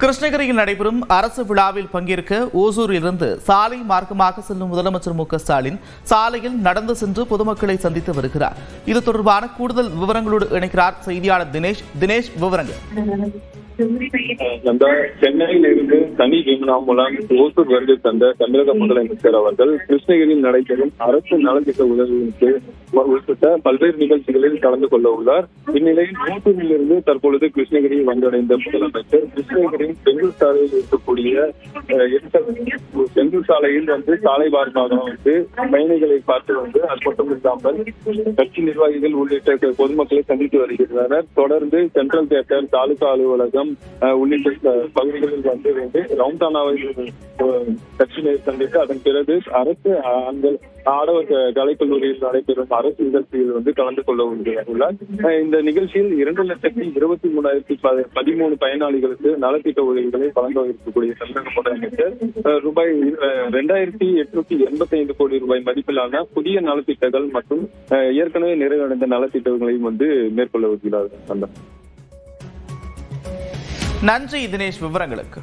கிருஷ்ணகிரியில் நடைபெறும் அரசு விழாவில் பங்கேற்க ஓசூரிலிருந்து சாலை மார்க்கமாக செல்லும் முதலமைச்சர் மு.க.ஸ்டாலின் சாலையில் நடந்து சென்று பொதுமக்களை சந்தித்து வருகிறார். இது தொடர்பான கூடுதல் விவரங்களோடு இணைக்கிறார் செய்தியாளர் தினேஷ். விவரங்கள். சென்னையில் இருந்து தனி விமானம் மூலம் ஓசூர் வருகை தந்த தமிழக முதலமைச்சர் அவர்கள் கிருஷ்ணகிரியில் நடைபெறும் அரசு நலத்திட்ட உதவிகளுக்கு உள்ளிட்ட பல்வேறு நிகழ்ச்சிகளில் கலந்து கொள்ள உள்ளார். இந்நிலையில் ஓசூரிலிருந்து தற்பொழுது கிருஷ்ணகிரி வந்தடைந்த முதலமைச்சர் கிருஷ்ணகிரியின் செங்கல் சாலையில் இருக்கக்கூடிய செங்கல் சாலையில் சாலை வாரமாக பயணிகளை பார்த்து அது மட்டும் இல்லாமல் கட்சி நிர்வாகிகள் உள்ளிட்ட பொதுமக்களை சந்தித்து வருகின்றனர். தொடர்ந்து சென்ட்ரல் தியேட்டர், தாலுகா அலுவலகம் உள்ளிட்ட பகுதிகளில் ரவுண்டானாவில் கட்சியினர் சந்தித்து அதன் பிறகு அரசு ஆடவர் கலைக்கல்லூரியில் நடைபெறும் அரசு நிகழ்ச்சியில் கலந்து கொள்ள உள்ளார். இந்த நிகழ்ச்சியில் 2,23,013 பயனாளிகளுக்கு நலத்திட்ட உதவிகளை வழங்க இருக்கக்கூடிய தமிழக முதலமைச்சர் ரூபாய் 2,885 கோடி ரூபாய் மதிப்பிலான புதிய நலத்திட்டங்கள் மற்றும் ஏற்கனவே நிறைவடைந்த நலத்திட்டங்களையும் மேற்கொள்ள வருகிறார். நன்றி தினேஷ் விவரங்களுக்கு.